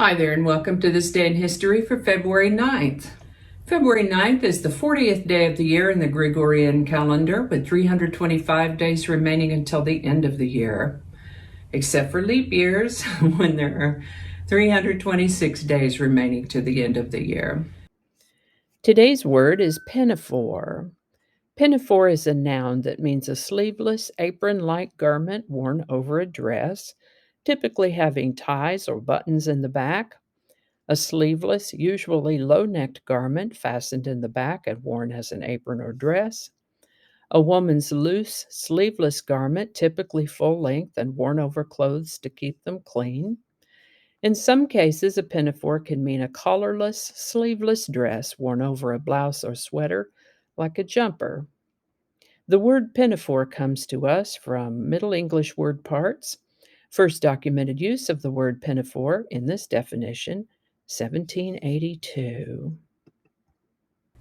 Hi there, and welcome to this day in history for February 9th. February 9th is the 40th day of the year in the Gregorian calendar, with 325 days remaining until the end of the year, except for leap years when there are 326 days remaining to the end of the year. Today's word is pinafore. Pinafore is a noun that means a sleeveless, apron-like garment worn over a dress, typically having ties or buttons in the back. A sleeveless, usually low-necked garment fastened in the back and worn as an apron or dress. A woman's loose, sleeveless garment, typically full-length and worn over clothes to keep them clean. In some cases, a pinafore can mean a collarless, sleeveless dress worn over a blouse or sweater, like a jumper. The word pinafore comes to us from Middle English word parts. First documented use of the word pinafore in this definition, 1782.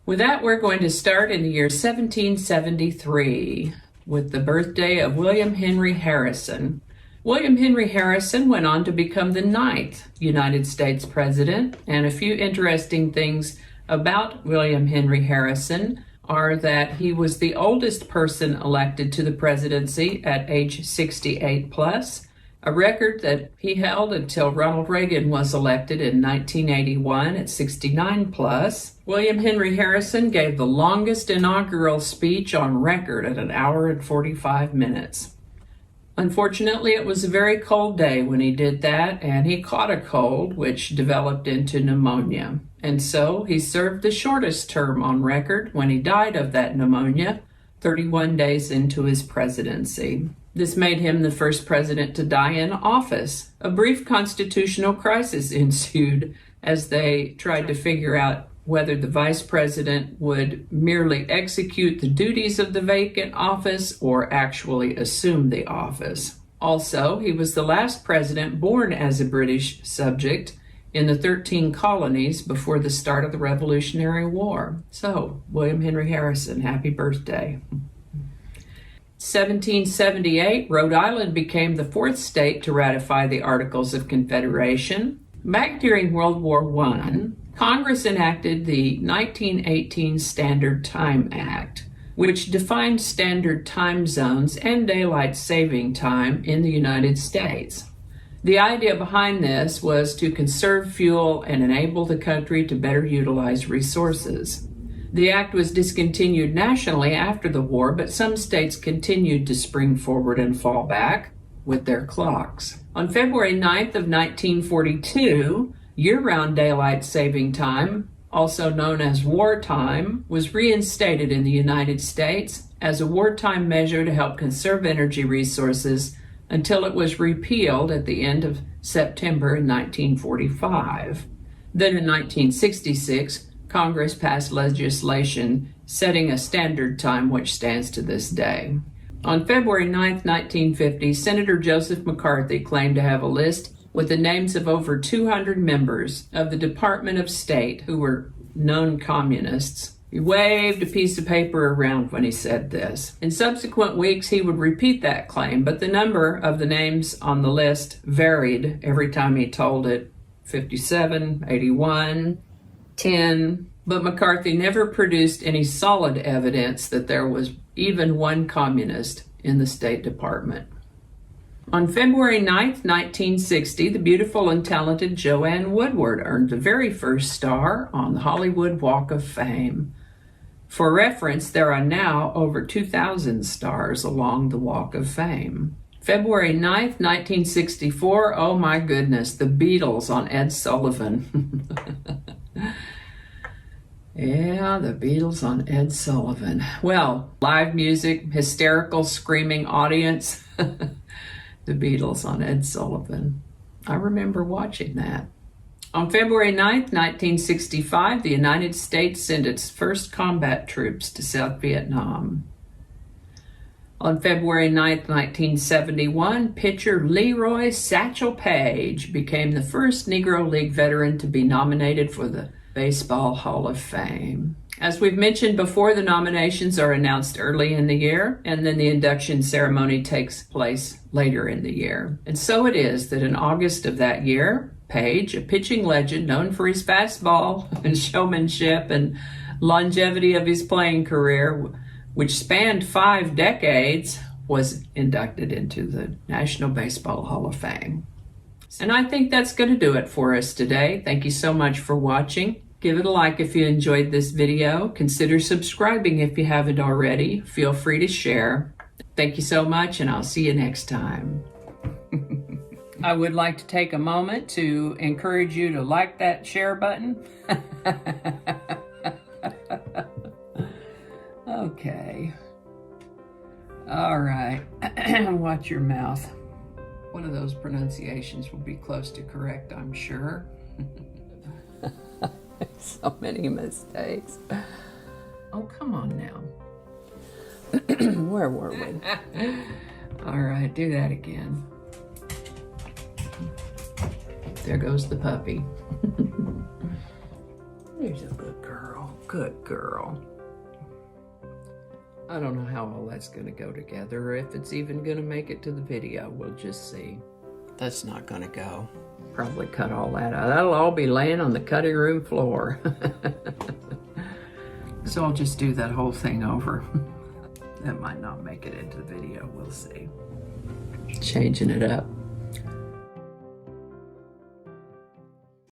With that, we're going to start in the year 1773 with the birthday of William Henry Harrison. William Henry Harrison went on to become the 9th United States president, and a few interesting things about William Henry Harrison are that he was the oldest person elected to the presidency at age 68 plus, a record that he held until Ronald Reagan was elected in 1981 at 69 plus. William Henry Harrison gave the longest inaugural speech on record at 1 hour and 45 minutes. Unfortunately, it was a very cold day when he did that, and he caught a cold, which developed into pneumonia. And so he served the shortest term on record when he died of that pneumonia, 31 days into his presidency. This made him the first president to die in office. A brief constitutional crisis ensued as they tried to figure out whether the vice president would merely execute the duties of the vacant office or actually assume the office. Also, he was the last president born as a British subject in the 13 colonies before the start of the Revolutionary War. So, William Henry Harrison, happy birthday. 1778, Rhode Island became the 4th state to ratify the Articles of Confederation. Back during World War I, Congress enacted the 1918 Standard Time Act, which defined standard time zones and daylight saving time in the United States. The idea behind this was to conserve fuel and enable the country to better utilize resources. The act was discontinued nationally after the war, but some states continued to spring forward and fall back with their clocks. On February 9th of 1942, year-round daylight saving time, also known as wartime, was reinstated in the United States as a wartime measure to help conserve energy resources until it was repealed at the end of September in 1945. Then in 1966, Congress passed legislation setting a standard time which stands to this day. On February 9, 1950, Senator Joseph McCarthy claimed to have a list with the names of over 200 members of the Department of State who were known communists. He waved a piece of paper around when he said this. In subsequent weeks, he would repeat that claim, but the number of the names on the list varied every time he told it: 57, 81, 10, but McCarthy never produced any solid evidence that there was even one communist in the State Department. On February 9th, 1960, the beautiful and talented Joanne Woodward earned the very first star on the Hollywood Walk of Fame. For reference, there are now over 2,000 stars along the Walk of Fame. February 9th, 1964, oh my goodness, the Beatles on Ed Sullivan. Yeah, the Beatles on Ed Sullivan. Well, live music, hysterical, screaming audience. The Beatles on Ed Sullivan. I remember watching that. On February 9th, 1965, the United States sent its first combat troops to South Vietnam. On February 9th, 1971, pitcher Leroy Satchel Paige became the first Negro League veteran to be nominated for the Baseball Hall of Fame. As we've mentioned before, the nominations are announced early in the year, and then the induction ceremony takes place later in the year. And so it is that in August of that year, Paige, a pitching legend known for his fastball and showmanship and longevity of his playing career, which spanned 5 decades, was inducted into the National Baseball Hall of Fame. And I think that's going to do it for us today. Thank you so much for watching. Give it a like if you enjoyed this video. Consider subscribing if you haven't already. Feel free to share. Thank you so much, and I'll see you next time. I would like to take a moment to encourage you to like that share button. Okay. All right. Watch your mouth. One of those pronunciations will be close to correct, I'm sure. So many mistakes. Oh, come on now. Where were we? All right, do that again. There goes the puppy. There's a good girl. Good girl. I don't know how all that's going to go together, or if it's even going to make it to the video. We'll just see. That's not going to go. Probably cut all that out. That'll all be laying on the cutting room floor. So I'll just do that whole thing over. That might not make it into the video. We'll see. Changing it up.